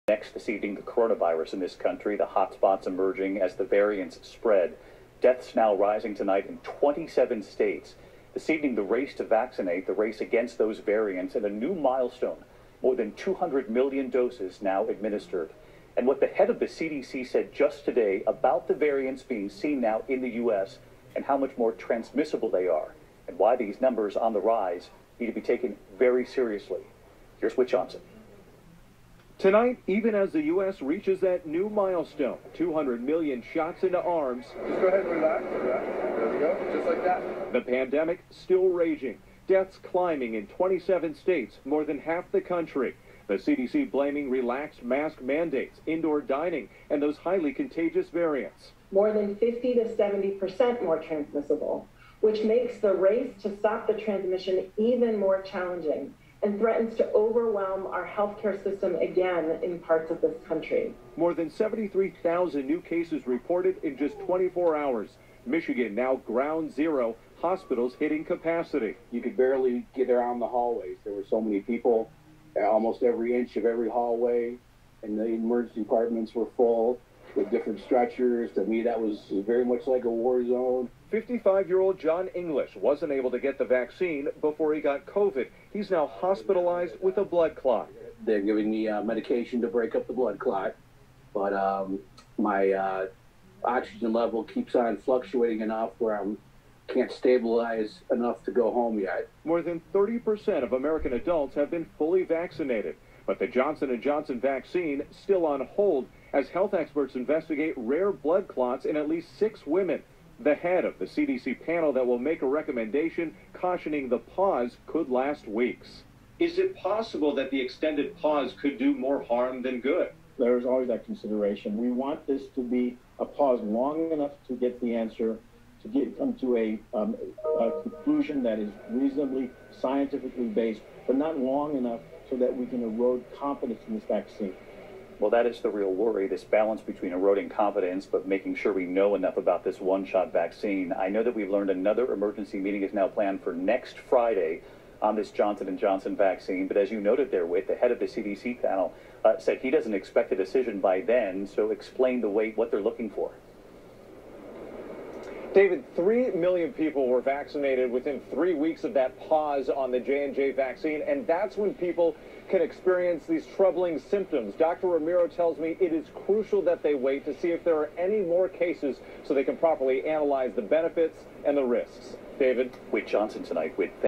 Next this evening, the coronavirus in this country, the hotspots emerging as the variants spread. Deaths now rising tonight in 27 states. This evening, the race to vaccinate, the race against those variants, and a new milestone, more than 200 million doses now administered. And what the head of the CDC said just today about the variants being seen now in the U.S. and how much more transmissible they are, and why these numbers on the rise need to be taken very seriously. Here's Whit Johnson. Tonight, even as the U.S. reaches that new milestone, 200 million shots into arms. Just go ahead and relax. There we go, just like that. The pandemic still raging. Deaths climbing in 27 states, more than half the country. The CDC blaming relaxed mask mandates, indoor dining, and those highly contagious variants. More than 50 to 70% more transmissible, which makes the race to stop the transmission even more challenging and threatens to overwhelm our healthcare system again in parts of this country. More than 73,000 new cases reported in just 24 hours. Michigan now ground zero, hospitals hitting capacity. You could barely get around the hallways. There were so many people, almost every inch of every hallway, and the emergency departments were full with different stretchers. To me, that was very much like a war zone. 55-year-old John English wasn't able to get the vaccine before he got COVID. He's now hospitalized with a blood clot. They're giving me medication to break up the blood clot, but my oxygen level keeps on fluctuating enough where I can't stabilize enough to go home yet. More than 30% of American adults have been fully vaccinated, but the Johnson & Johnson vaccine still on hold as health experts investigate rare blood clots in at least 6 women. The head of the CDC panel that will make a recommendation cautioning the pause could last weeks. Is it possible that the extended pause could do more harm than good? There's always that consideration. We want this to be a pause long enough to get the answer, to come to a conclusion that is reasonably scientifically based, but not long enough so that we can erode confidence in this vaccine. Well, that is the real worry, this balance between eroding confidence but making sure we know enough about this one-shot vaccine. I know that we've learned another emergency meeting is now planned for next Friday on this Johnson & Johnson vaccine. But as you noted there, Whit, the head of the CDC panel said he doesn't expect a decision by then. So explain the wait, what they're looking for. David, 3 million people were vaccinated within 3 weeks of that pause on the J&J vaccine, and that's when people can experience these troubling symptoms. Dr. Ramiro tells me it is crucial that they wait to see if there are any more cases so they can properly analyze the benefits and the risks. David? Whit Johnson tonight with